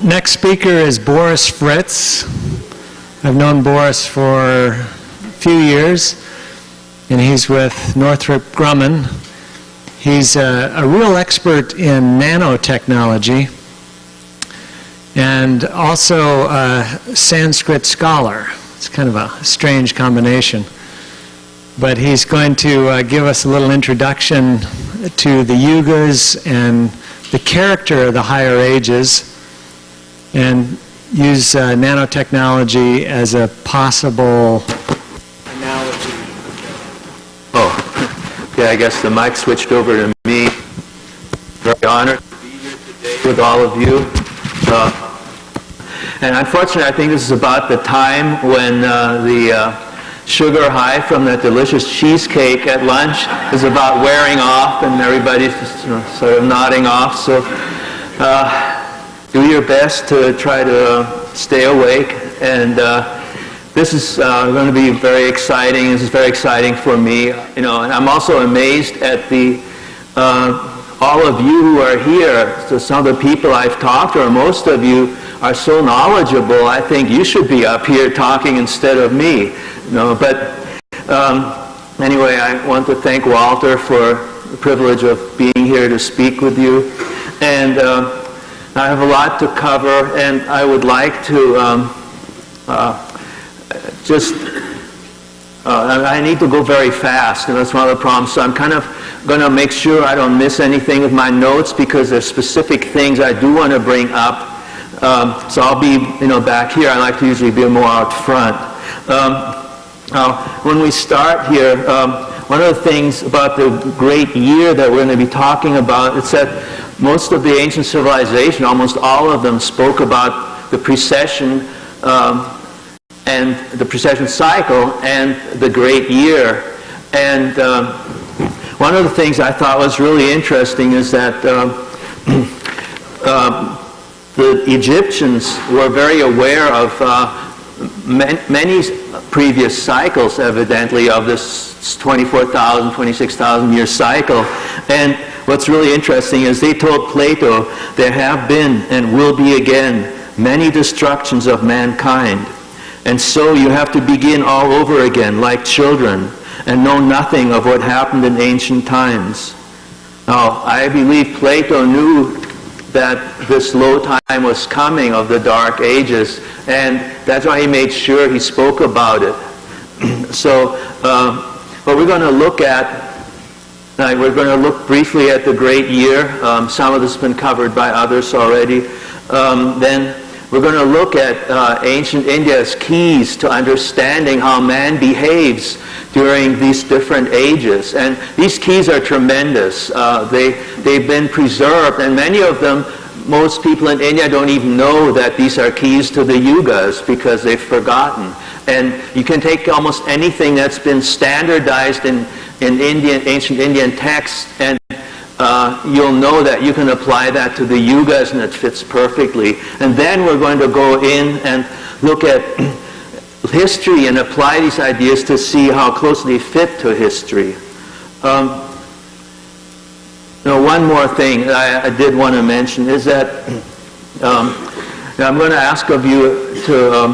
Next speaker is Boris Fritz. I've known Boris for a few years, and he's with Northrop Grumman. He's a real expert in nanotechnology and also a Sanskrit scholar. It's kind of a strange combination. But he's going to give us a little introduction to the yugas and the character of the higher ages, and use nanotechnology as a possible analogy. Oh, okay, I guess the mic switched over to me. Very honored to be here today with all of you. And unfortunately, I think this is about the time when the sugar high from that delicious cheesecake at lunch is about wearing off, and everybody's just, sort of nodding off. So do your best to try to stay awake. And this is going to be very exciting. This is very exciting for me. And I'm also amazed at the all of you who are here. So some of the people I've talked to, or most of you, are so knowledgeable. I think you should be up here talking instead of me. But anyway, I want to thank Walter for the privilege of being here to speak with you. And I have a lot to cover, and I would like to I need to go very fast, and that's one of the problems. So I'm kind of going to make sure I don't miss anything with my notes, because there's specific things I do want to bring up. So I'll be, back here. I like to usually be more out front. When we start here, one of the things about the great year that we're going to be talking about, it's that most of the ancient civilization, almost all of them, spoke about the precession and the precession cycle and the great year. And one of the things I thought was really interesting is that the Egyptians were very aware of many previous cycles, evidently, of this 24,000, 26,000 year cycle. And what's really interesting is they told Plato there have been and will be again many destructions of mankind. And so you have to begin all over again like children and know nothing of what happened in ancient times. Now, I believe Plato knew that this low time was coming of the Dark Ages, and that's why he made sure he spoke about it. So what we're going to look at, we're going to look briefly at the great year. Some of this has been covered by others already. Then we're going to look at ancient India's keys to understanding how man behaves during these different ages. And these keys are tremendous. They've been preserved, and many of them, most people in India don't even know that these are keys to the yugas, because they've forgotten. And you can take almost anything that's been standardized in ancient Indian texts, and you'll know that you can apply that to the yugas, and it fits perfectly. And then we're going to go in and look at history and apply these ideas to see how closely they fit to history. One more thing that I did want to mention is that I'm going to ask of you to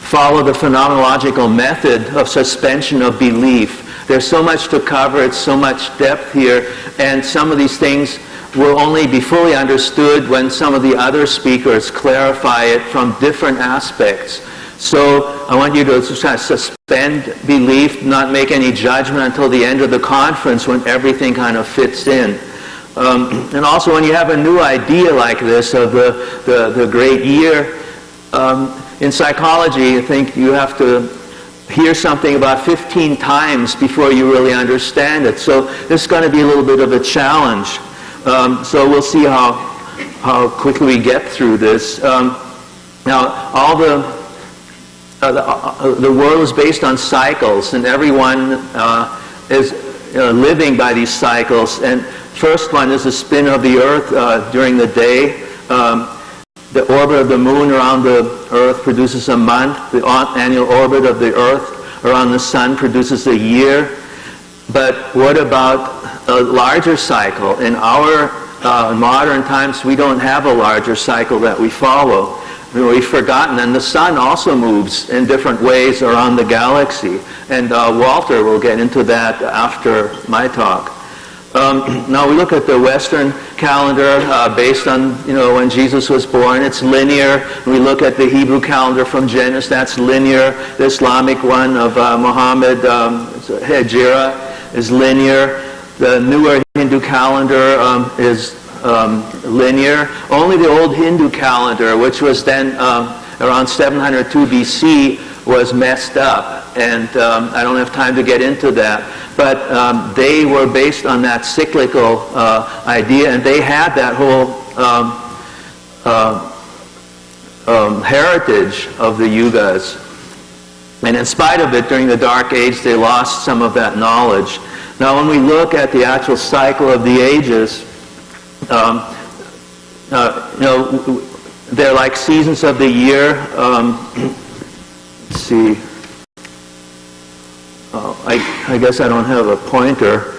follow the phenomenological method of suspension of belief. There's so much to cover, it's so much depth here, and some of these things will only be fully understood when some of the other speakers clarify it from different aspects. So I want you to suspend belief, not make any judgment until the end of the conference when everything kind of fits in. And also when you have a new idea like this of the great year, in psychology, I think you have to hear something about 15 times before you really understand it. So this is going to be a little bit of a challenge. So we'll see how quickly we get through this. Now, all the world is based on cycles, and everyone is living by these cycles. And first one is the spin of the Earth during the day. The orbit of the moon around the Earth produces a month. The annual orbit of the Earth around the sun produces a year. But what about a larger cycle? In our in modern times, we don't have a larger cycle that we follow. We've forgotten, and the sun also moves in different ways around the galaxy. And Walter will get into that after my talk. Now we look at the Western calendar based on, when Jesus was born. It's linear. We look at the Hebrew calendar from Genesis. That's linear. The Islamic one of Muhammad, Hijra, is linear. The newer Hindu calendar is linear. Only the old Hindu calendar, which was then around 702 BC, was messed up. And I don't have time to get into that. But they were based on that cyclical idea, and they had that whole heritage of the yugas. And in spite of it, during the Dark Age, they lost some of that knowledge. Now, when we look at the actual cycle of the ages, they're like seasons of the year. Let's see. I guess I don't have a pointer.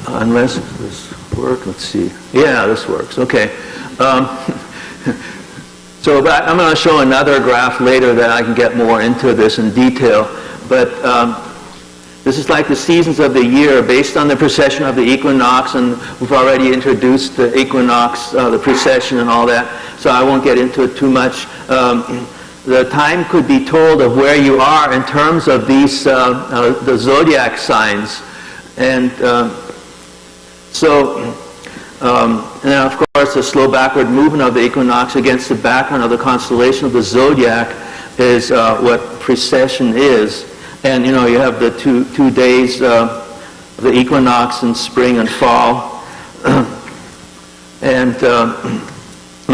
Unless this works. Let's see. Yeah, this works. Okay. So I'm going to show another graph later that I can get more into this in detail. But this is like the seasons of the year based on the precession of the equinox, and we've already introduced the equinox, the precession and all that, so I won't get into it too much. The time could be told of where you are in terms of these, the zodiac signs. And and then of course the slow backward movement of the equinox against the background of the constellation of the zodiac is what precession is. And you have the two days, the equinox in spring and fall. And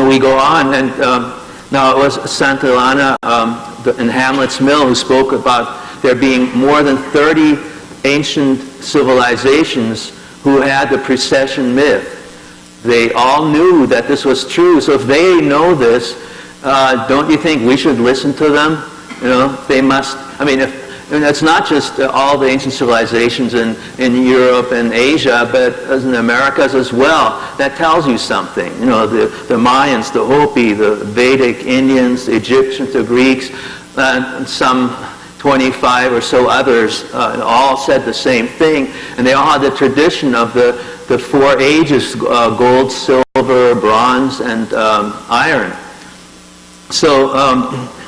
we go on, and now it was Santillana in Hamlet's Mill who spoke about there being more than 30 ancient civilizations who had the precession myth. They all knew that this was true. So if they know this, don't you think we should listen to them? They must. I mean, it's not just all the ancient civilizations in Europe and Asia, but in the Americas as well. That tells you something. The Mayans, the Hopi, the Vedic Indians, the Egyptians, the Greeks, and some 25 or so others all said the same thing. And they all had the tradition of the four ages, gold, silver, bronze, and iron. So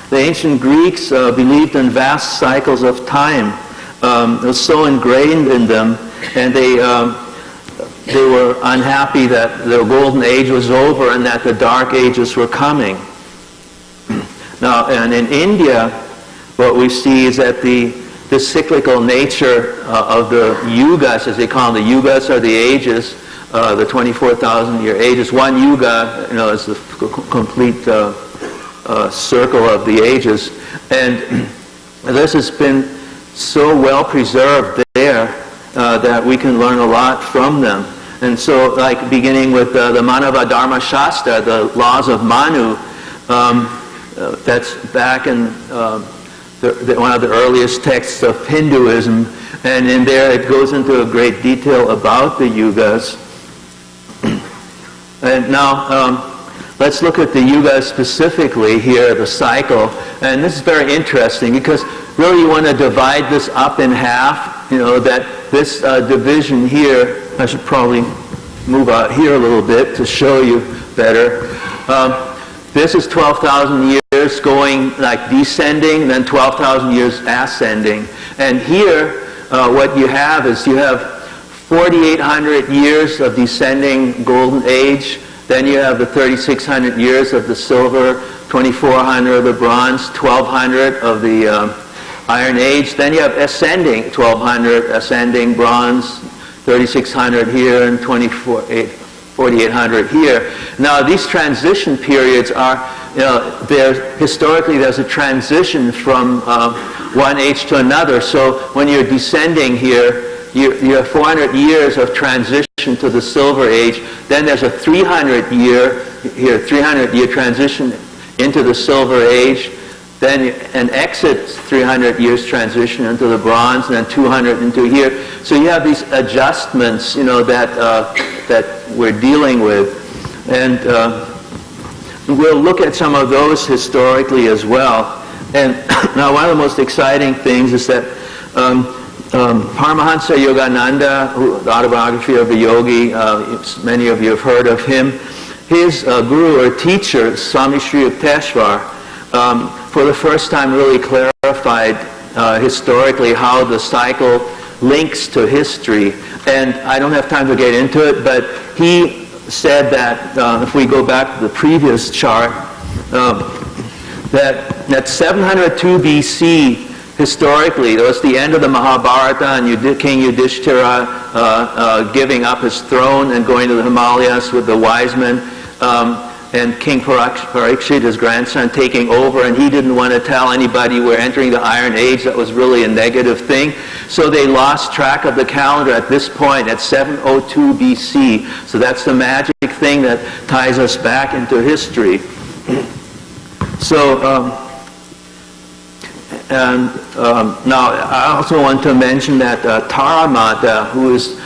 the ancient Greeks believed in vast cycles of time. It was so ingrained in them, and they were unhappy that the golden age was over and that the dark ages were coming. Now, and in India, what we see is that the cyclical nature of the yugas, as they call them, the yugas are the ages, the 24,000-year ages. One yuga, is the complete circle of the ages, and this has been so well preserved there that we can learn a lot from them. And so, like beginning with the Manava Dharma Shastra, the laws of Manu, that's back in one of the earliest texts of Hinduism, and in there it goes into a great detail about the yugas. And now, let's look at the yugas specifically here, the cycle. And this is very interesting because really you want to divide this up in half, that this division here, I should probably move out here a little bit to show you better. This is 12,000 years going like descending, then 12,000 years ascending. And here, what you have is you have 4,800 years of descending golden age. Then you have the 3,600 years of the silver, 2,400 of the bronze, 1,200 of the iron age. Then you have ascending, 1,200 ascending bronze, 3,600 here, and 4,800 here. Now these transition periods are, historically there's a transition from one age to another. So when you're descending here, you have 400 years of transition to the silver age. Then there's a 300-year transition into the silver age. then an exit 300 years transition into the bronze, and then 200 into here. So you have these adjustments, you know, that we're dealing with, and we'll look at some of those historically as well. And now one of the most exciting things is that Paramahansa Yogananda, the autobiography of a yogi, many of you have heard of him. His guru or teacher, Swami Sri Yukteswar, for the first time really clarified historically how the cycle links to history. And I don't have time to get into it, but he said that, if we go back to the previous chart, that 702 BC, historically, it was the end of the Mahabharata, and King Yudhishthira giving up his throne and going to the Himalayas with the wise men, and King Parikshit, his grandson, taking over, and he didn't want to tell anybody we're entering the Iron Age. That was really a negative thing. So they lost track of the calendar at this point, at 702 BC. So that's the magic thing that ties us back into history. So, now I also want to mention that Taramata, who is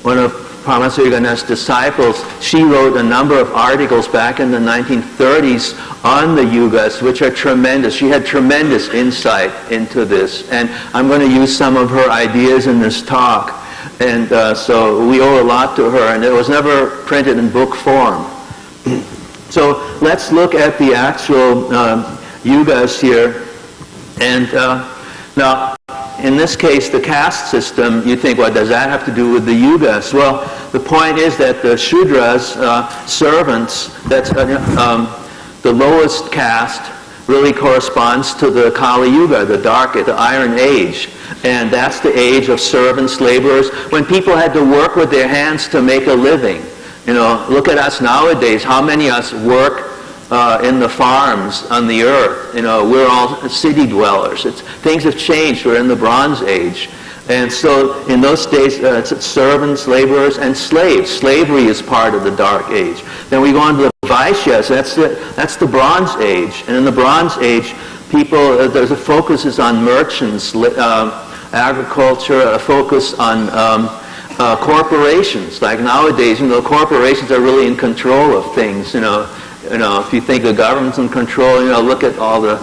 one of Paramahansa Yogananda's disciples, she wrote a number of articles back in the 1930s on the yugas, which are tremendous. She had tremendous insight into this, and I'm going to use some of her ideas in this talk. And so we owe a lot to her, and it was never printed in book form. So let's look at the actual yugas here. And now, in this case, the caste system, you think, what does that have to do with the yugas? Well, the point is that the Shudras, servants, that's the lowest caste, really corresponds to the Kali Yuga, the Iron Age. And that's the age of servants, laborers, when people had to work with their hands to make a living. You know, look at us nowadays. How many of us work in the farms on the earth? You know, we're all city dwellers. Things have changed. We're in the Bronze Age. And so in those days, it's servants, laborers, and slaves. Slavery is part of the Dark Age. Then we go on to the Vaishyas. That's the Bronze Age. And in the Bronze Age, people, there's a focus is on merchants, agriculture, a focus on corporations. Like nowadays, you know, corporations are really in control of things. You know, if you think the government's in control, you know, look at all the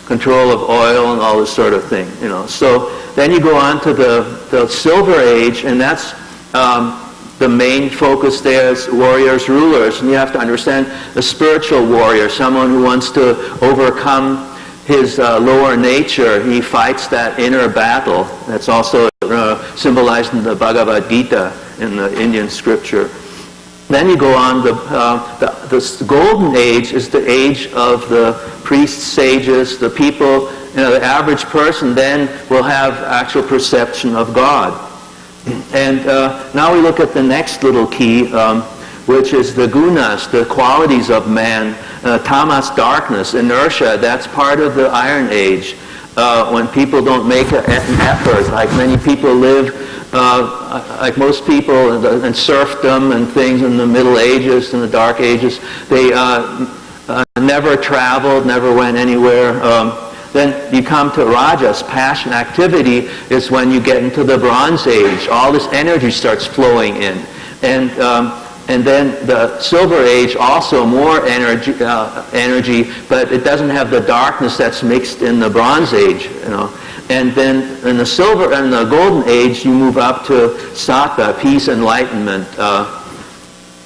control of oil and all this sort of thing. You know, so then you go on to the Silver Age, and that's the main focus there is warriors, rulers, and you have to understand a spiritual warrior, someone who wants to overcome his lower nature. He fights that inner battle. That's also symbolized in the Bhagavad Gita in the Indian scripture. Then you go on, the Golden Age is the age of the priests, sages, the people, you know, the average person then will have actual perception of God. And now we look at the next little key, which is the gunas, the qualities of man. Tamas, darkness, inertia, that's part of the Iron Age. When people don't make an effort, like many people live, like most people in serfdom and things in the Middle Ages and the Dark Ages, they never traveled, never went anywhere. Then you come to rajas, passion, activity is when you get into the Bronze Age. All this energy starts flowing in. And then the Silver Age, also more energy, but it doesn't have the darkness that's mixed in the Bronze Age, you know. And then in the Silver and the Golden Age, you move up to Sattva, peace, enlightenment.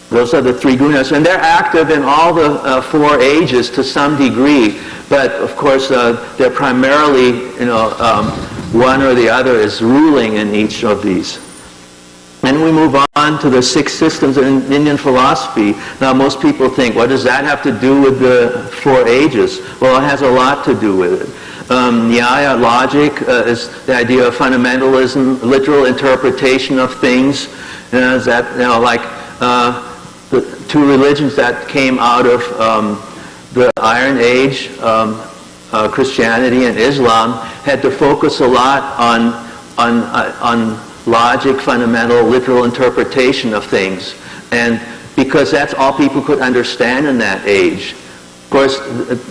Those are the three gunas, and they're active in all the four ages to some degree. But of course, they're primarily, you know, one or the other is ruling in each of these. And we move on to the six systems in Indian philosophy. Now, most people think, what does that have to do with the four ages? Well, it has a lot to do with it. Nyaya, logic, is the idea of fundamentalism, literal interpretation of things. Is that, you know, like the two religions that came out of the Iron Age, Christianity and Islam, had to focus a lot on logic, fundamental, literal interpretation of things. And because that's all people could understand in that age. course,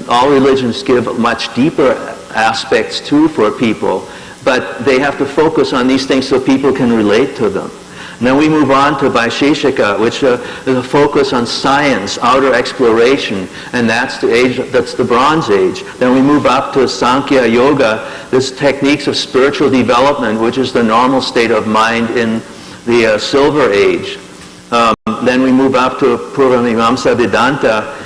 all religions give much deeper aspects too for people, but they have to focus on these things so people can relate to them. And then we move on to Vaisheshika, which is a focus on science, outer exploration, and that's the Bronze Age. Then we move up to Sankhya Yoga, this techniques of spiritual development, which is the normal state of mind in the Silver Age. Then we move up to Purvamimamsa Vedanta.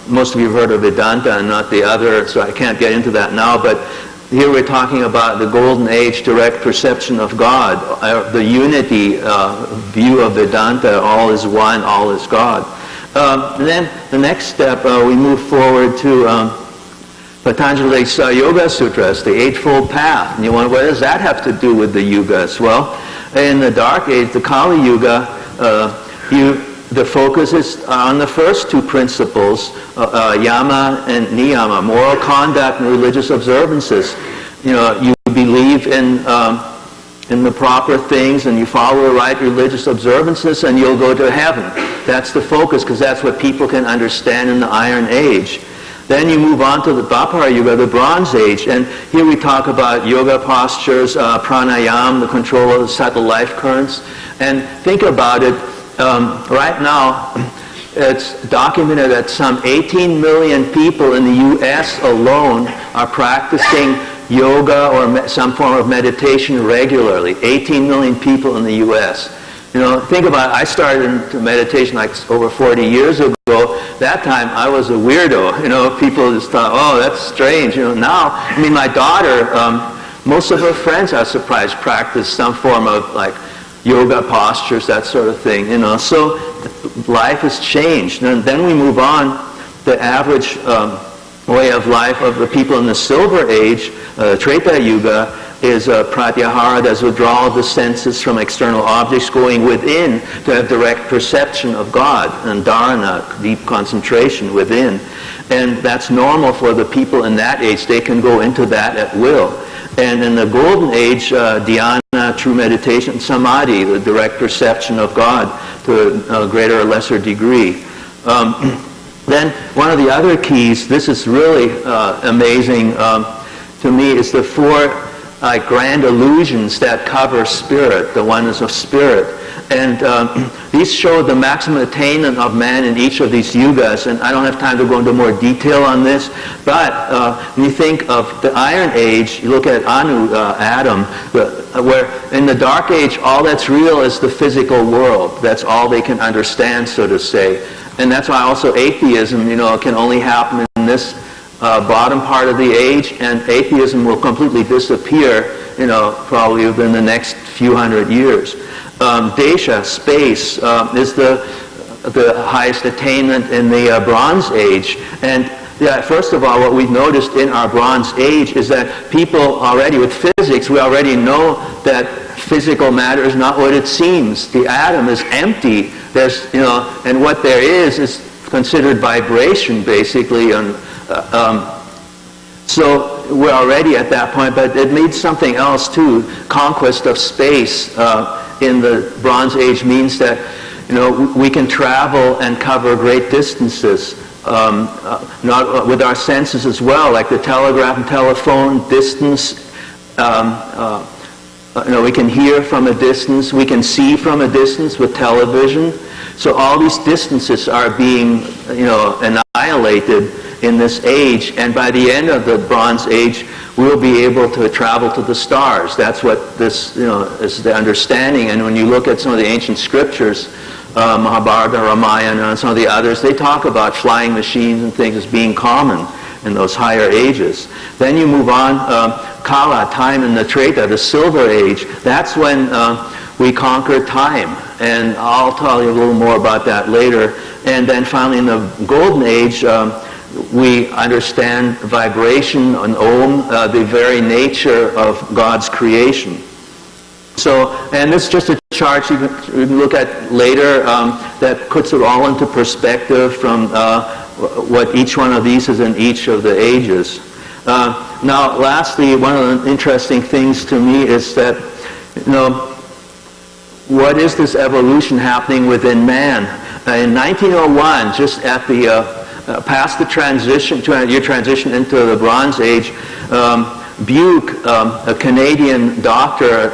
Most of you have heard of Vedanta and not the other, so I can't get into that now, but here we're talking about the Golden Age direct perception of God, the unity view of Vedanta, all is one, all is God. And then the next step, we move forward to Patanjali's Yoga Sutras, the Eightfold Path. And you wonder, what does that have to do with the Yugas? Well, in the Dark Age, the Kali Yuga, the focus is on the first two principles, yama and niyama, moral conduct and religious observances. You know, you believe in the proper things and you follow the right religious observances and you'll go to heaven. That's the focus, because that's what people can understand in the Iron Age. Then you move on to the Dwapara Yuga, the Bronze Age, and here we talk about yoga postures, pranayama, the control of the subtle life currents. And think about it, right now, it's documented that some 18 million people in the U.S. alone are practicing yoga or some form of meditation regularly. 18 million people in the U.S. You know, think about it. I started into meditation like over 40 years ago. That time I was a weirdo. You know, people just thought, oh, that's strange. You know, now, I mean, my daughter, most of her friends, I was surprised, practice some form of like yoga postures, that sort of thing, you know. So life has changed. And then we move on. The average way of life of the people in the Silver Age, Treta Yuga, is pratyahara, that's withdrawal of the senses from external objects, going within to have direct perception of God, and dharana, deep concentration within. And that's normal for the people in that age. They can go into that at will. And in the Golden Age, dhyana, true meditation, samadhi, the direct perception of God to a greater or lesser degree. Then one of the other keys, this is really amazing to me, is the four grand illusions that cover spirit, the oneness of spirit. And these show the maximum attainment of man in each of these yugas. And I don't have time to go into more detail on this, but when you think of the Iron Age, you look at Anu, Adam, where in the Dark Age, all that's real is the physical world. That's all they can understand, so to say. And that's why also atheism, you know, can only happen in this bottom part of the age, and atheism will completely disappear, you know, probably within the next few hundred years. Desha, space, is the highest attainment in the Bronze Age. And yeah, first of all, what we've noticed in our Bronze Age is that people already, with physics, we already know that physical matter is not what it seems. The atom is empty. There's, you know, and what there is considered vibration, basically. So we're already at that point, but it means something else too. Conquest of space in the Bronze Age means that, you know, we can travel and cover great distances, not with our senses as well, like the telegraph and telephone, distance. You know, we can hear from a distance, we can see from a distance with television. So all these distances are being, you know, annihilated in this age, and by the end of the Bronze Age, we'll be able to travel to the stars. That's what this, you know, is the understanding. And when you look at some of the ancient scriptures, Mahabharata, Ramayana, and some of the others, they talk about flying machines and things as being common in those higher ages. Then you move on, Kala, time in the Treta, the Silver Age. That's when we conquer time. And I'll tell you a little more about that later. And then finally in the Golden Age, we understand vibration, an Om, the very nature of God's creation. So, and this is just a chart you can look at later that puts it all into perspective from what each one of these is in each of the ages. Now, lastly, one of the interesting things to me is that, you know, what is this evolution happening within man? In 1901, just at the past the transition, your transition into the Bronze Age, Buke, a Canadian doctor,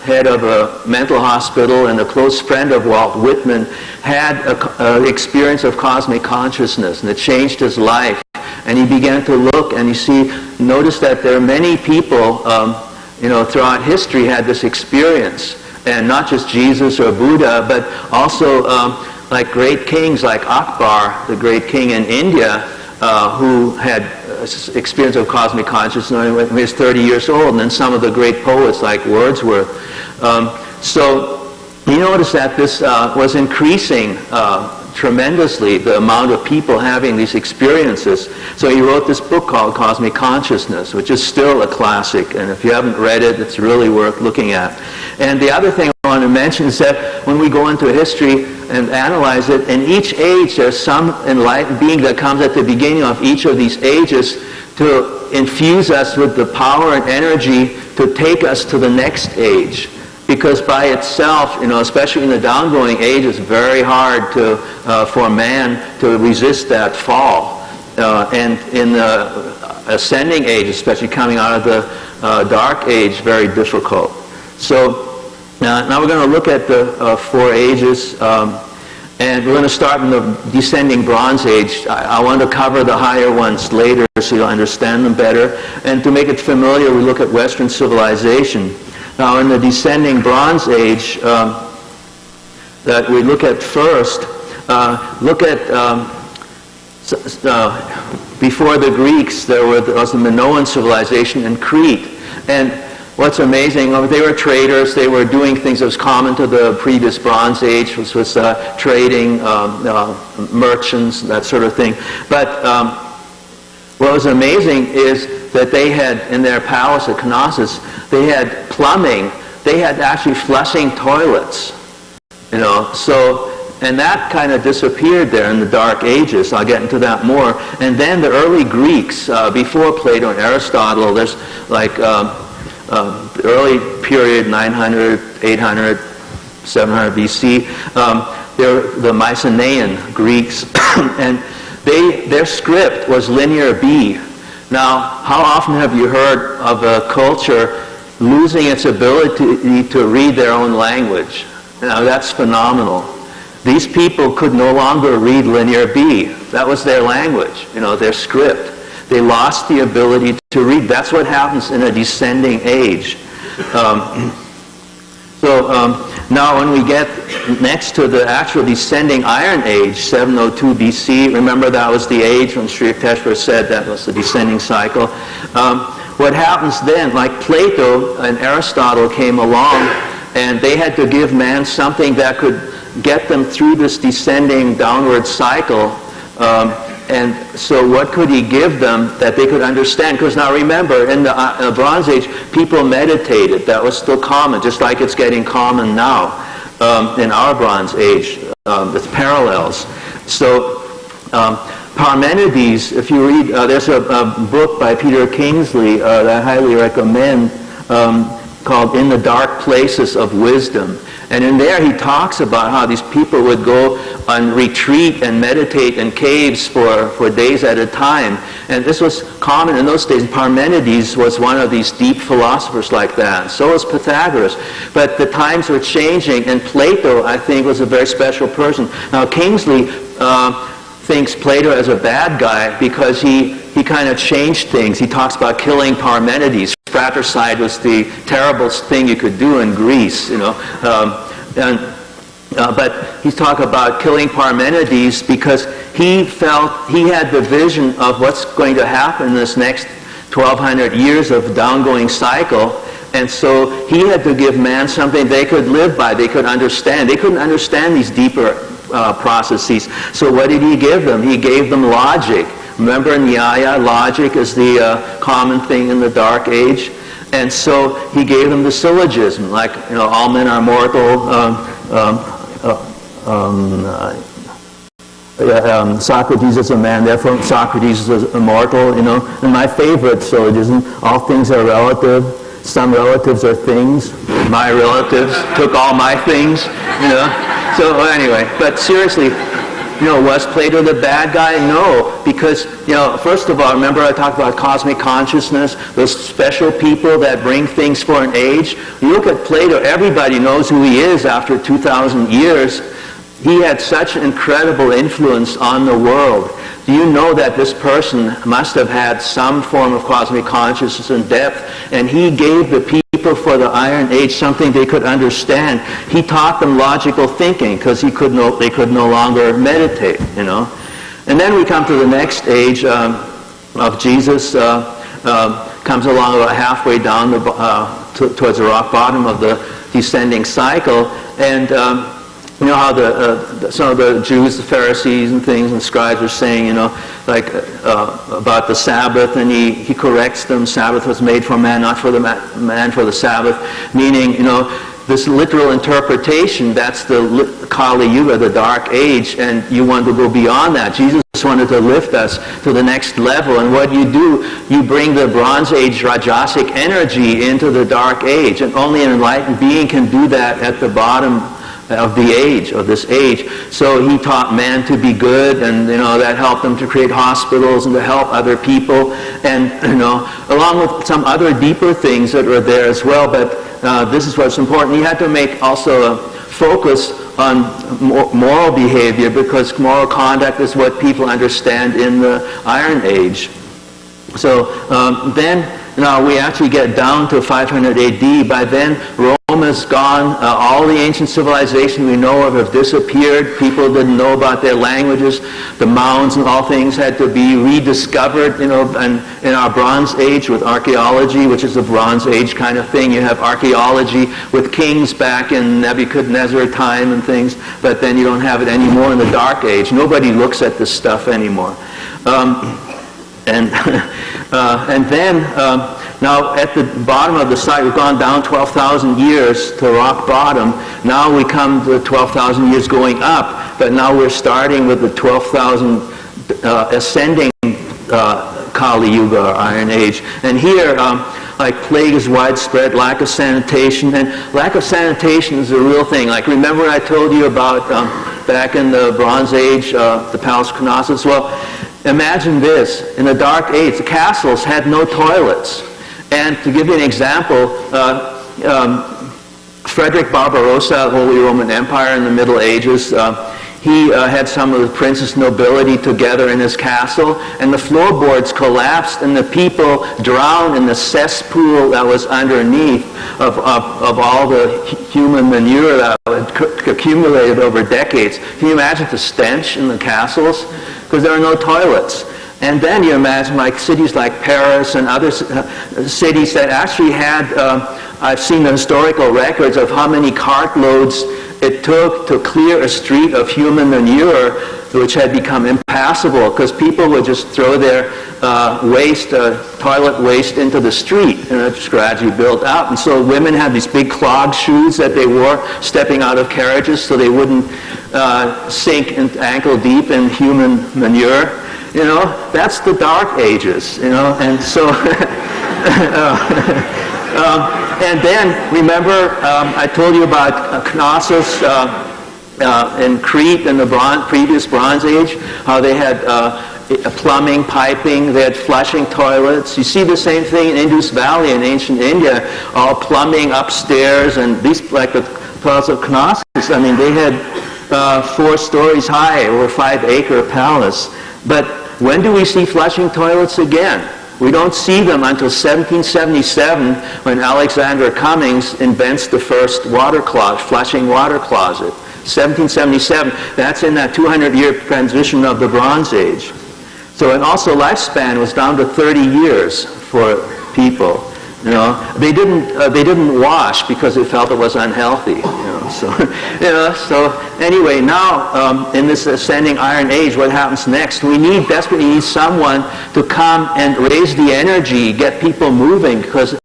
head of a mental hospital and a close friend of Walt Whitman, had an experience of cosmic consciousness, and it changed his life. And he began to look, and noticed that there are many people, throughout history had this experience, and not just Jesus or Buddha, but also like great kings like Akbar, the great king in India, who had experience of cosmic consciousness when he was 30 years old, and then some of the great poets like Wordsworth. So you notice that this was increasing tremendously, the amount of people having these experiences. So he wrote this book called Cosmic Consciousness, which is still a classic, and if you haven't read it, it's really worth looking at. And the other thing I want to mention is that when we go into history and analyze it, in each age there's some enlightened being that comes at the beginning of each of these ages to infuse us with the power and energy to take us to the next age. Because by itself, especially in the downgoing age, it's very hard for man to resist that fall. And in the ascending age, especially coming out of the dark age, very difficult. So now we're going to look at the 4 ages, and we're going to start in the descending Bronze Age. I want to cover the higher ones later so you'll understand them better. And to make it familiar, we look at Western civilization. Now, in the descending Bronze Age that we look at first, look at before the Greeks, there was the Minoan civilization in Crete. And what's amazing, they were traders. They were doing things that was common to the previous Bronze Age, which was trading, merchants, that sort of thing. But what was amazing is that they had, in their palace at Knossos, they had plumbing. They had actually flushing toilets, and that kind of disappeared there in the Dark Ages. I'll get into that more. And then the early Greeks, before Plato and Aristotle, there's like the early period, 900, 800, 700 BC, they're the Mycenaean Greeks, and their script was linear B. Now, how often have you heard of a culture losing its ability to read their own language? Now, that's phenomenal. These people could no longer read linear B. That was their language, their script. They lost the ability to read. That's what happens in a descending age. Now when we get next to the actual descending Iron Age, 702 BC, remember that was the age when Sri Yukteswar said that was the descending cycle. What happens then, like Plato and Aristotle came along, and they had to give man something that could get them through this descending downward cycle. And so what could he give them that they could understand? Because now remember, in the Bronze Age, people meditated. That was still common, just like it's getting common now in our Bronze Age with parallels. So Parmenides, if you read, there's a book by Peter Kingsley that I highly recommend called In the Dark Places of Wisdom. And in there he talks about how these people would go on retreat and meditate in caves for days at a time. And this was common in those days. Parmenides was one of these deep philosophers like that. So was Pythagoras. But the times were changing, and Plato, I think, was a very special person. Now Kingsley thinks Plato as a bad guy because he kind of changed things. He talks about killing Parmenides. Fratricide was the terrible thing you could do in Greece, but he's talking about killing Parmenides because he felt he had the vision of what's going to happen in this next 1,200 years of downgoing cycle, and so he had to give man something they could live by, they could understand. They couldn't understand these deeper processes. So what did he give them? He gave them logic. Remember in Nyaya, logic is the common thing in the Dark Age. And so he gave them the syllogism, like, all men are mortal, Socrates is a man, therefore Socrates is immortal, And my favorite syllogism, all things are relative, some relatives are things, my relatives took all my things, So anyway, but seriously, Was Plato the bad guy? No, because, first of all, remember I talked about cosmic consciousness, those special people that bring things for an age. You look at Plato, everybody knows who he is after 2,000 years. He had such incredible influence on the world. Do you know that this person must have had some form of cosmic consciousness and depth, and he gave the people for the Iron Age something they could understand. He taught them logical thinking because they could no longer meditate, And then we come to the next age of Jesus, comes along about halfway down towards the rock bottom of the descending cycle, and you know how some of the Jews, the Pharisees and things and scribes are saying, about the Sabbath, and he corrects them. Sabbath was made for man, not for the man for the Sabbath. Meaning, this literal interpretation, that's the Kali Yuga, the dark age, and you want to go beyond that. Jesus wanted to lift us to the next level, and what do, you bring the Bronze Age Rajasic energy into the dark age, and only an enlightened being can do that at the bottom of the age, of this age. So he taught man to be good, and that helped him to create hospitals and to help other people, and along with some other deeper things that were there as well. But this is what's important. He had to make also a focus on moral behavior, because moral conduct is what people understand in the Iron Age. So then we actually get down to 500 AD. By then, Rome is gone. All the ancient civilizations we know of have disappeared. People didn't know about their languages. The mounds and all things had to be rediscovered, and in our Bronze Age with archaeology, which is a Bronze Age kind of thing. You have archaeology with kings back in Nebuchadnezzar time and things, but then you don't have it anymore in the Dark Age. Nobody looks at this stuff anymore. And then, now at the bottom of the site, we've gone down 12,000 years to rock bottom. Now we come to 12,000 years going up, but now we're starting with the 12,000 ascending Kali Yuga, or Iron Age. And here, like plague is widespread, lack of sanitation, and lack of sanitation is a real thing. Like, remember I told you about back in the Bronze Age, the Palace of Knossos? Well, imagine this. In the Dark Age, the castles had no toilets. And to give you an example, Frederick Barbarossa, Holy Roman Empire in the Middle Ages, he had some of the princess nobility together in his castle, and the floorboards collapsed, and the people drowned in the cesspool that was underneath of all the human manure that had accumulated over decades. Can you imagine the stench in the castles? Because there are no toilets. And then you imagine like cities like Paris and other cities that actually had, I've seen the historical records of how many cartloads it took to clear a street of human manure, which had become impassable because people would just throw their toilet waste into the street, and it just gradually built out. And so women had these big clog shoes that they wore stepping out of carriages so they wouldn't sink ankle deep in human manure. That's the Dark Ages, and so, and then, remember, I told you about Knossos in Crete in the previous Bronze Age, how they had plumbing, piping, they had flushing toilets. You see the same thing in Indus Valley in ancient India, all plumbing upstairs, and these, like the Palace of Knossos, I mean, they had 4 stories high, over 5-acre palace. But when do we see flushing toilets again? We don't see them until 1777 when Alexander Cummings invents the first flushing water closet. 1777, that's in that 200-year transition of the Bronze Age. So, and also lifespan was down to 30 years for people. They didn't wash because they felt it was unhealthy. So anyway, now in this ascending Iron Age, what happens next? We desperately need someone to come and raise the energy, get people moving, because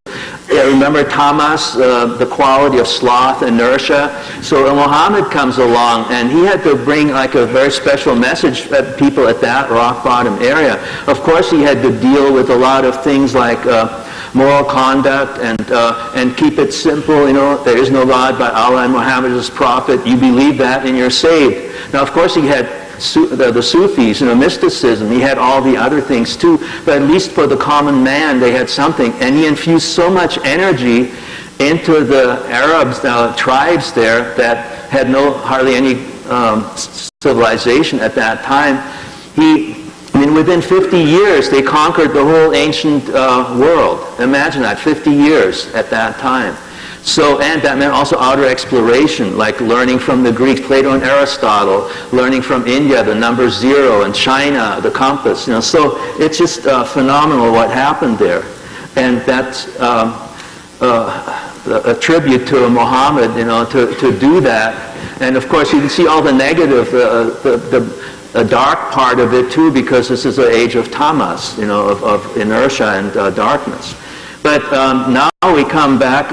remember tamas, the quality of sloth, inertia. So Muhammad comes along, and he had to bring like a very special message to people at that rock bottom area. Of course, he had to deal with a lot of things like moral conduct and keep it simple. There is no God but Allah, and Muhammad is prophet. You believe that and you're saved. Now, of course, he had the Sufis, mysticism. He had all the other things too, but at least for the common man, they had something. And he infused so much energy into the Arabs, tribes there that had hardly any civilization at that time. Within 50 years, they conquered the whole ancient world. Imagine that, 50 years at that time. So, and that meant also outer exploration, like learning from the Greeks, Plato and Aristotle, learning from India, the number 0, and China, the compass. So it's just phenomenal what happened there. And that's a tribute to Muhammad, to do that. And of course, you can see all the negative, the dark part of it too, because this is an age of tamas, of inertia and darkness. But now we come back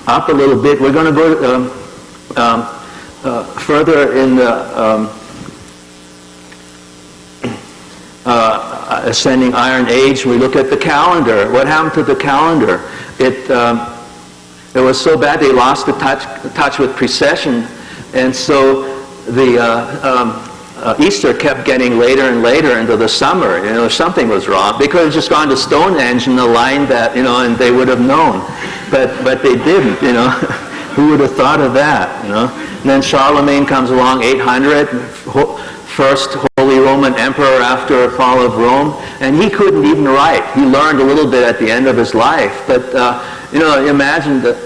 up a little bit. We're going to go further in the ascending Iron Age. We look at the calendar. What happened to the calendar? It was so bad they lost the touch with precession, and so the Easter kept getting later and later into the summer. Something was wrong. They could have just gone to Stonehenge and aligned that, and they would have known. But they didn't, Who would have thought of that, And then Charlemagne comes along, 800, first Holy Roman Emperor after the fall of Rome, and he couldn't even write. He learned a little bit at the end of his life, but, imagine that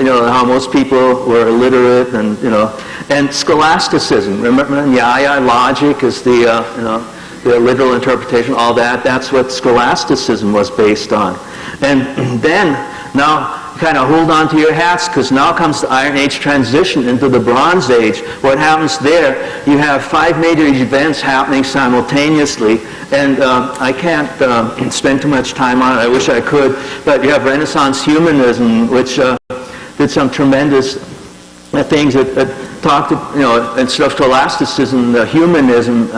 how most people were illiterate, and scholasticism. Remember, Nyaya, logic is the literal interpretation, all that. That's what scholasticism was based on. And then, now, kind of hold on to your hats, because now comes the Iron Age transition into the Bronze Age. What happens there? You have 5 major events happening simultaneously, and I can't spend too much time on it. I wish I could, but you have Renaissance humanism, which did some tremendous things that talked, instead of scholasticism, the humanism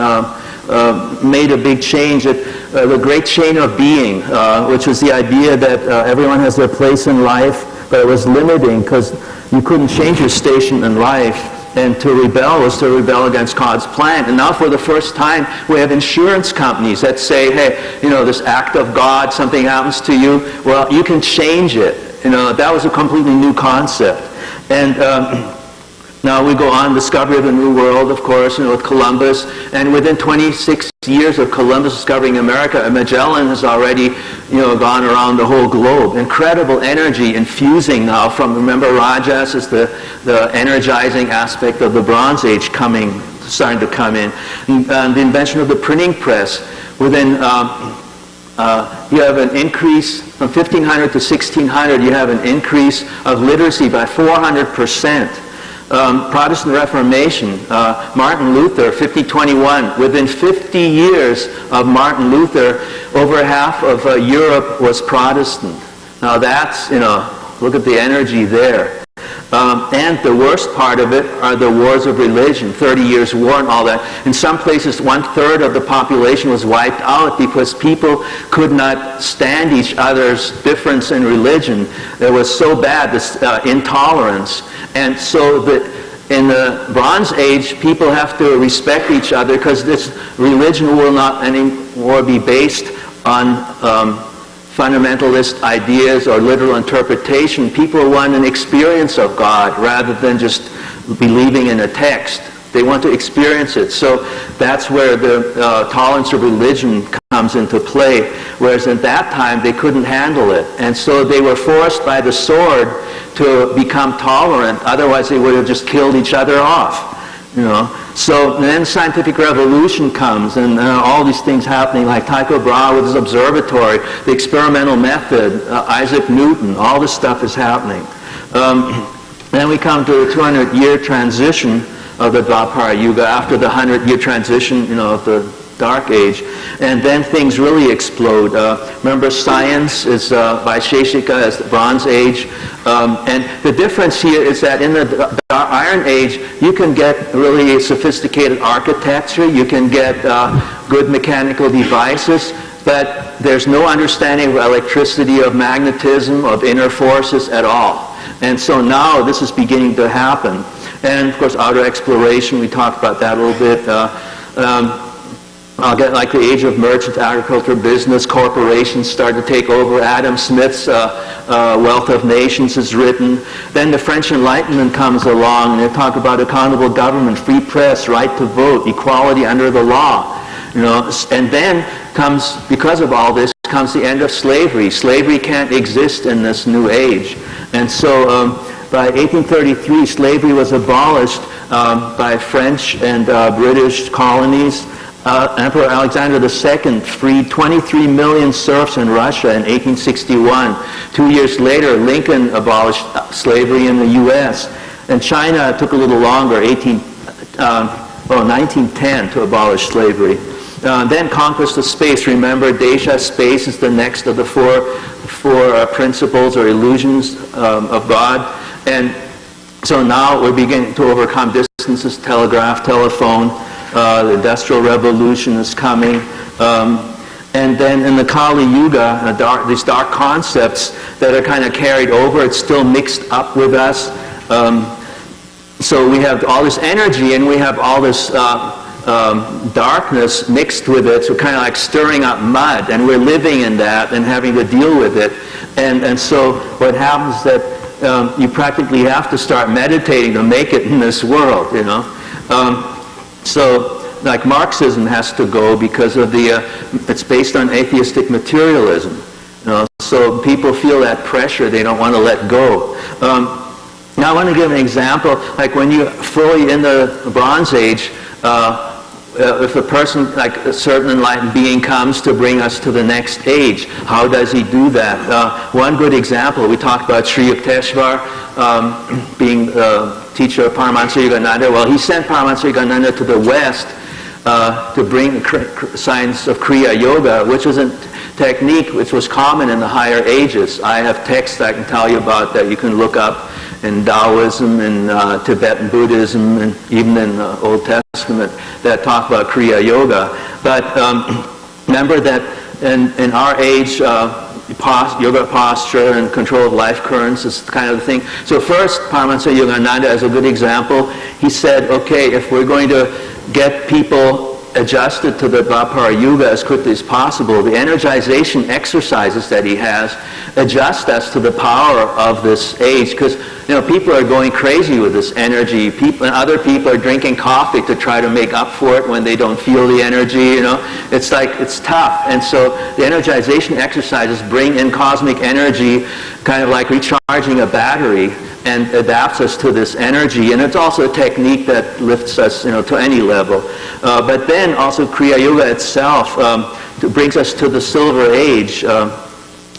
made a big change. The great chain of being, which was the idea that everyone has their place in life, but it was limiting because you couldn't change your station in life. And to rebel was to rebel against God's plan. And now for the first time, we have insurance companies that say, hey, this act of God, something happens to you, well, you can change it. That was a completely new concept. And now we go on, discovery of the New World, of course, with Columbus. And within 26 years of Columbus discovering America, Magellan has already, gone around the whole globe. Incredible energy infusing now from, remember, Rajas is the energizing aspect of the Bronze Age starting to come in. And the invention of the printing press. Within, you have an increase from 1500 to 1600, you have an increase of literacy by 400%. Protestant Reformation, Martin Luther, 1521. Within 50 years of Martin Luther, over half of Europe was Protestant. Now that's, look at the energy there. And the worst part of it are the wars of religion, 30 Years' War and all that. In some places, 1/3 of the population was wiped out because people could not stand each other's difference in religion. It was so bad, this intolerance. And so in the Bronze Age, people have to respect each other because this religion will not anymore be based on fundamentalist ideas or literal interpretation. People want an experience of God rather than just believing in a text. They want to experience it. So that's where the tolerance of religion comes into play. Whereas at that time, they couldn't handle it. And so they were forced by the sword to become tolerant. Otherwise, they would have just killed each other off. So then scientific revolution comes, and all these things happening, like Tycho Brahe with his observatory, the experimental method, Isaac Newton, all this stuff is happening. Then we come to the 200-year transition of the Dwapara Yuga after the 100-year transition, of the Dark Age, and then things really explode. Remember, science is by Sheshika as the Bronze Age, and the difference here is that in the Iron Age, you can get really sophisticated architecture, you can get good mechanical devices, but there's no understanding of electricity, of magnetism, of inner forces at all. And so now this is beginning to happen. And of course, outer exploration, we talked about that a little bit. I'll get like the age of merchant agriculture, business, corporations start to take over. Adam Smith's Wealth of Nations is written. Then the French Enlightenment comes along, and they talk about accountable government, free press, right to vote, equality under the law. You know, and then comes, because of all this, comes the end of slavery. Slavery can't exist in this new age. And so by 1833, slavery was abolished by French and British colonies. Emperor Alexander II freed 23 million serfs in Russia in 1861. 2 years later, Lincoln abolished slavery in the U.S. And China took a little longer, 1910, to abolish slavery. Then conquest of space. Remember, Desha, space is the next of the four principles or illusions of God. And so now we're beginning to overcome distances, telegraph, telephone. The Industrial Revolution is coming. And then in the Kali Yuga, these dark concepts that are kind of carried over, it's still mixed up with us. So we have all this energy and we have all this darkness mixed with it, so kind of like stirring up mud, and we're living in that and having to deal with it. And so what happens is that you practically have to start meditating to make it in this world, you know. So like Marxism has to go because of it's based on atheistic materialism. You know? So people feel that pressure, they don't want to let go. Now I want to give an example, like when you're fully in the Bronze Age, if a person, like a certain enlightened being comes to bring us to the next age, how does he do that? One good example, we talked about Sri Yukteswar being teacher of Paramahansa Yogananda. Well, he sent Paramahansa Yogananda to the West to bring science of Kriya Yoga, which was a technique which was common in the higher ages. I have texts I can tell you about that you can look up in Taoism, in Tibetan Buddhism, and even in the Old Testament that talk about Kriya Yoga. But remember that in our age, yoga posture and control of life currents is kind of the thing. So first, Paramahansa Yogananda, as a good example, he said, okay, if we're going to get people adjusted to the Dvapara Yuga as quickly as possible, the energization exercises that he has adjust us to the power of this age, because people are going crazy with this energy. People and other people are drinking coffee to try to make up for it when they don't feel the energy. It's like it's tough, and so the energization exercises bring in cosmic energy, kind of like recharging a battery, and adapts us to this energy. And it's also a technique that lifts us, to any level. But then also Kriya Yoga itself brings us to the Silver Age,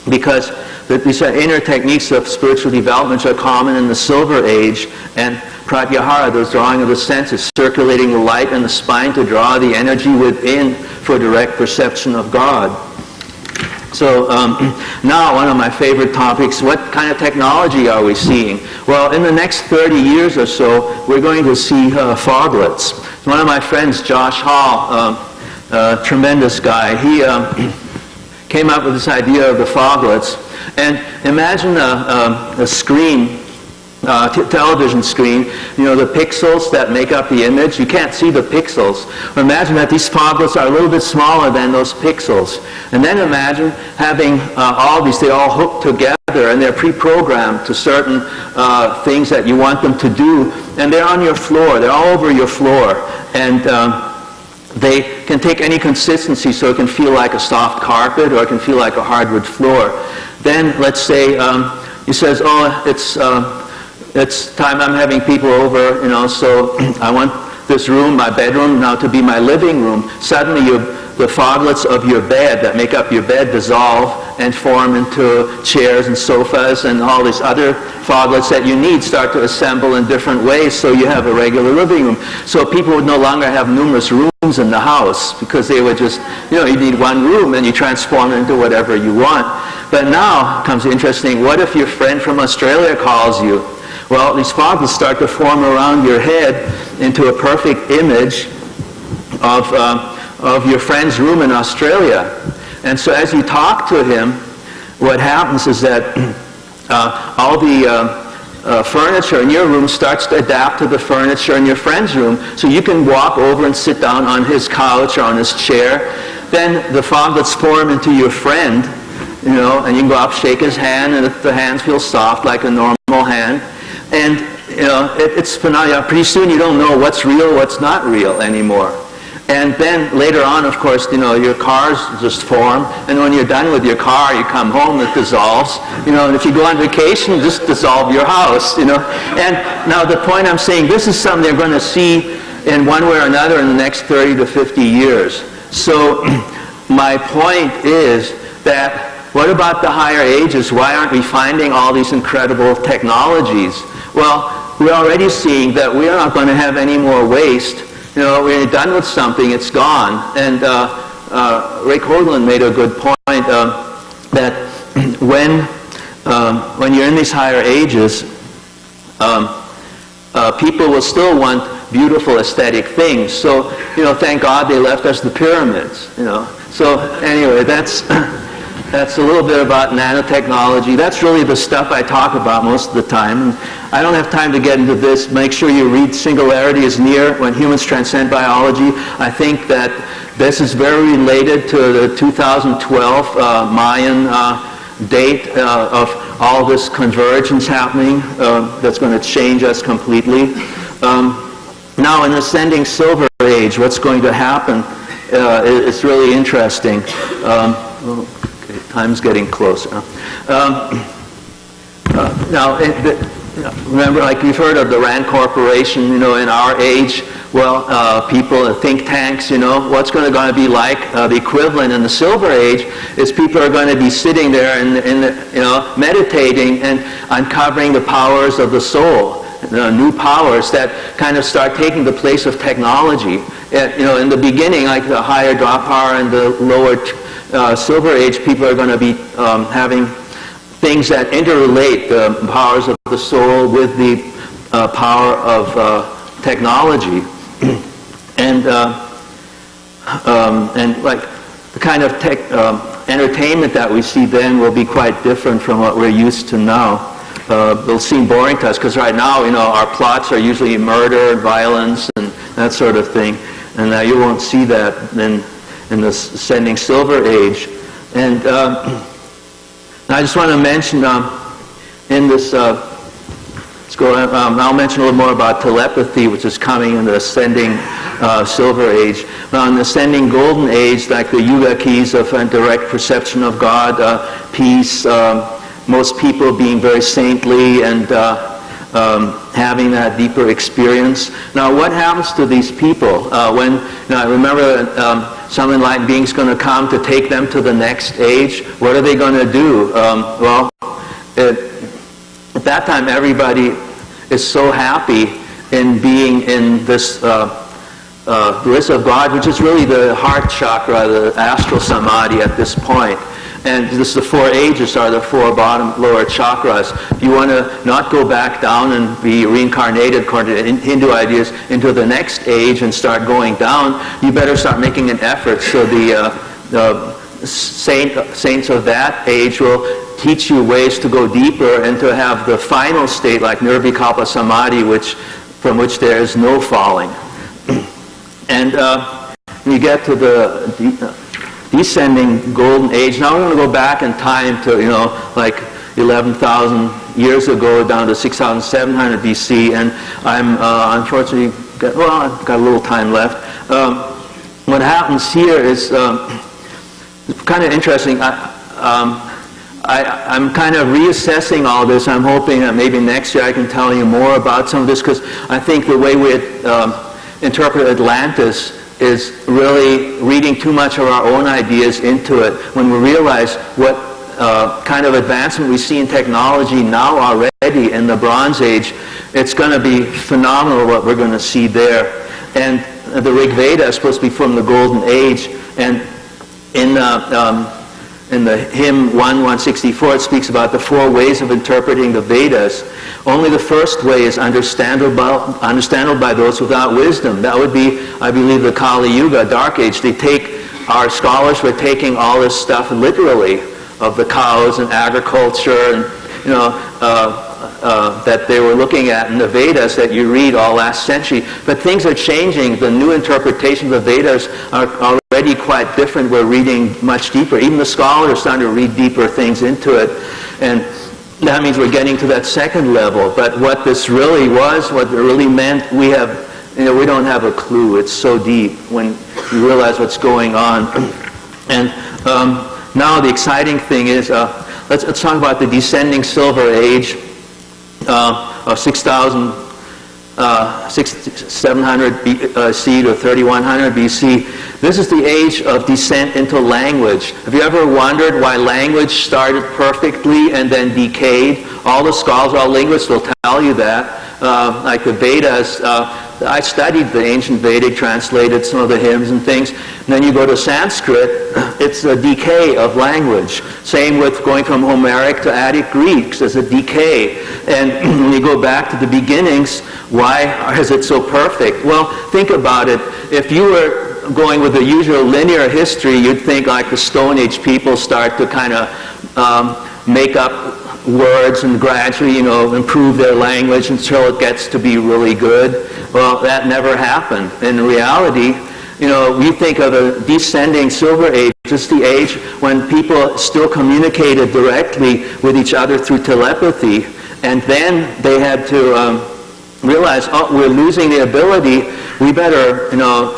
because these inner techniques of spiritual development are common in the Silver Age. And pratyahara, the drawing of the senses, circulating the light in the spine to draw the energy within for direct perception of God. So now one of my favorite topics, what kind of technology are we seeing? Well, in the next 30 years or so, we're going to see foglets. One of my friends, Josh Hall, tremendous guy, he came up with this idea of the foglets. And imagine a screen, television screen, the pixels that make up the image. You can't see the pixels. Imagine that these foglets are a little bit smaller than those pixels. And then imagine having all these, they all hook together and they're pre-programmed to certain things that you want them to do. And they're on your floor. They're all over your floor. And they can take any consistency, so it can feel like a soft carpet or it can feel like a hardwood floor. Then let's say he says, oh, it's time I'm having people over, so I want this room, my bedroom, now to be my living room. Suddenly the foglets of your bed that make up your bed dissolve and form into chairs and sofas, and all these other foglets that you need start to assemble in different ways, so you have a regular living room. So people would no longer have numerous rooms in the house, because they would just, you need one room and you transform it into whatever you want. But now comes interesting, what if your friend from Australia calls you? Well, these foglets start to form around your head into a perfect image of your friend's room in Australia. And so as you talk to him, what happens is that all the furniture in your room starts to adapt to the furniture in your friend's room, so you can walk over and sit down on his couch or on his chair. Then the fog gets formed into your friend, you know, and you can go up, shake his hand, and if the hands feel soft like a normal hand, and you know, it's phenomenal. Pretty soon you don't know what's real, what's not real anymore. And then later on, of course, you know, your cars just form, and when you're done with your car, you come home, it dissolves, you know, and if you go on vacation, just dissolve your house, you know. And now the point I'm saying, this is something they're going to see in one way or another in the next 30 to 50 years. So my point is that what about the higher ages? Why aren't we finding all these incredible technologies? Well, we're already seeing that we are not going to have any more waste. You know, when you're done with something, it's gone. And Ray Hoagland made a good point that when you're in these higher ages, people will still want beautiful aesthetic things. So, you know, thank God they left us the pyramids, you know. So anyway, that's a little bit about nanotechnology. That's really the stuff I talk about most of the time. And I don't have time to get into this. Make sure you read Singularity is Near, When Humans Transcend Biology. I think that this is very related to the 2012 Mayan date of all this convergence happening that's going to change us completely. Now, in the ascending silver age, what's going to happen is really interesting. Okay, time's getting closer. Now, remember, like you've heard of the RAND Corporation, you know, in our age, well, people, think tanks, you know, what's going to be like the equivalent in the silver age is people are going to be sitting there and you know, meditating and uncovering the powers of the soul. New powers that kind of start taking the place of technology. You know, in the beginning, like the higher drop power and the lower silver age, people are going to be having things that interrelate the powers of the soul with the power of technology, and like the kind of entertainment that we see then will be quite different from what we're used to now. It'll seem boring to us because right now, you know, our plots are usually murder, violence, and that sort of thing. And you won't see that in the ascending silver age. And I just want to mention in this, I'll mention a little more about telepathy, which is coming in the ascending silver age. Now, in the ascending golden age, like the Yuga keys of direct perception of God, peace, most people being very saintly and having that deeper experience. Now, what happens to these people when, you know, I remember some enlightened beings going to come to take them to the next age? What are they going to do? Well, at that time, everybody is so happy in being in this bliss of God, which is really the heart chakra, the astral samadhi at this point. And this, the four ages are the four bottom lower chakras. If you want to not go back down and be reincarnated, according to Hindu ideas, into the next age and start going down, you better start making an effort. So the saints of that age will teach you ways to go deeper and to have the final state like nirvikalpa samadhi, from which there is no falling. And when you get to the descending golden age. Now we're going to go back in time to, you know, like 11,000 years ago down to 6,700 BC, and I'm unfortunately, I've got a little time left. What happens here is kind of interesting. I'm kind of reassessing all this. I'm hoping that maybe next year I can tell you more about some of this, because I think the way we interpret Atlantis is really reading too much of our own ideas into it. When we realize what kind of advancement we see in technology now already in the Bronze Age, it's going to be phenomenal what we're going to see there. And the Rig Veda is supposed to be from the Golden Age, and in the hymn 164 it speaks about the four ways of interpreting the Vedas. Only the first way is understandable by those without wisdom. That would be, I believe, the Kali Yuga, Dark Age. Our scholars were taking all this stuff literally, of the cows and agriculture and, you know, that they were looking at in the Vedas that you read all last century. But things are changing. The new interpretations of the Vedas are already quite different. We're reading much deeper. Even the scholars are starting to read deeper things into it. And that means we're getting to that second level. But what this really was, what it really meant, we don't have a clue. It's so deep when you realize what's going on. And now the exciting thing is, let's talk about the descending Silver Age of 700 BC to 3100 BC. This is the age of descent into language. Have you ever wondered why language started perfectly and then decayed? All the scholars, all linguists will tell you that. Like the Vedas, I studied the ancient Vedic, translated some of the hymns and things. And then you go to Sanskrit, it's a decay of language. Same with going from Homeric to Attic Greeks, there's a decay. And when you go back to the beginnings, why is it so perfect? Well, think about it. If you were going with the usual linear history, you'd think like the Stone Age people start to kind of make up words and gradually, improve their language until it gets to be really good. Well, that never happened. In reality, we think of a descending Silver Age, just the age when people still communicated directly with each other through telepathy, and then they had to realize, oh, we're losing the ability, we better,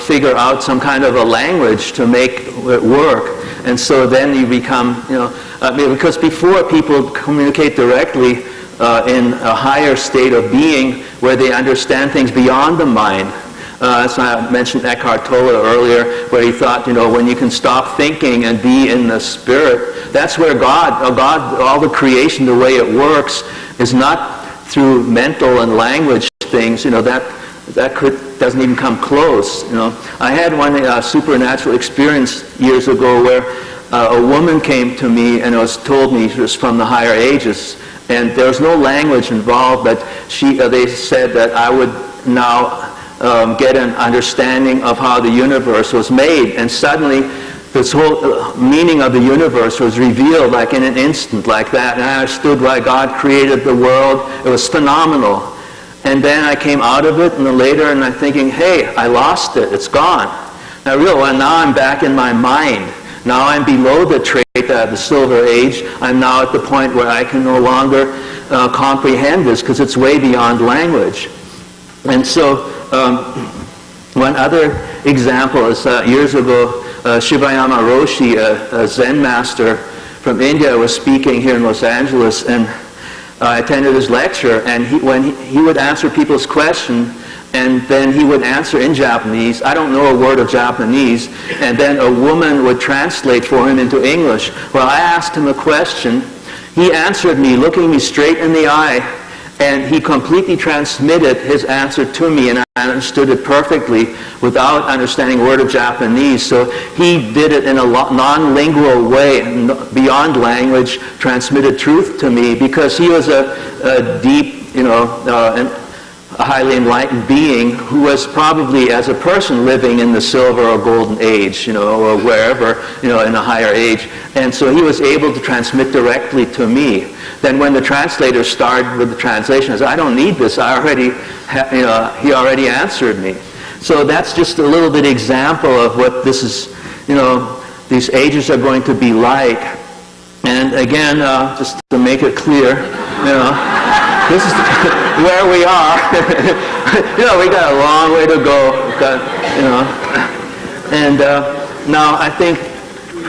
figure out some kind of a language to make it work. And so then you become, because before people communicate directly in a higher state of being where they understand things beyond the mind. So I mentioned Eckhart Tolle earlier, where he thought, when you can stop thinking and be in the spirit, that's where God, all the creation, the way it works, is not through mental and language things. That doesn't even come close. I had one supernatural experience years ago where a woman came to me and told me she was from the higher ages, and there was no language involved, but they said that I would now get an understanding of how the universe was made, and suddenly this whole meaning of the universe was revealed like in an instant like that, and I understood why God created the world. It was phenomenal. And then I came out of it, and then later, and I'm thinking, hey, I lost it. It's gone. And I realized, well, now I'm back in my mind. Now I'm below the trait of the Silver Age. I'm now at the point where I can no longer comprehend this because it's way beyond language. And so one other example is years ago, Shibayama Roshi, a Zen master from India, was speaking here in Los Angeles, and I attended his lecture, and when he would answer people's questions, and then he would answer in Japanese. I don't know a word of Japanese, and then a woman would translate for him into English. Well, I asked him a question. He answered me, looking me straight in the eye, and he completely transmitted his answer to me, and I understood it perfectly without understanding a word of Japanese. So he did it in a non-lingual way, beyond language, transmitted truth to me, because he was a deep, a highly enlightened being who was probably, as a person, living in the silver or golden age, or wherever, in a higher age. And so he was able to transmit directly to me. Then when the translator started with the translation, I said, I don't need this. He already answered me. So that's just a little bit example of what this is, these ages are going to be like. And again, just to make it clear, this is where we are. We got a long way to go. And now I think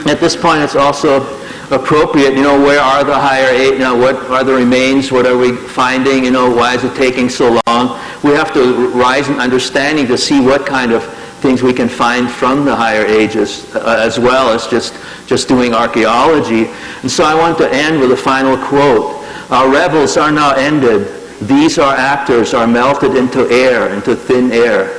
at this point it's also appropriate, where are the higher age, what are the remains, what are we finding, why is it taking so long? We have to rise in understanding to see what kind of things we can find from the higher ages, as well as just doing archaeology. And so I want to end with a final quote. Our revels are now ended. These our actors are melted into air, into thin air.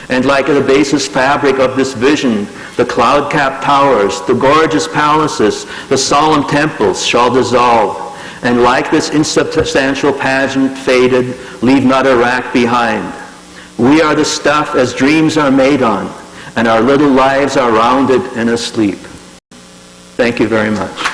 And like the basis fabric of this vision, the cloud-capped towers, the gorgeous palaces, the solemn temples shall dissolve. And like this insubstantial pageant faded, leave not a rack behind. We are the stuff as dreams are made on, and our little lives are rounded and asleep. Thank you very much.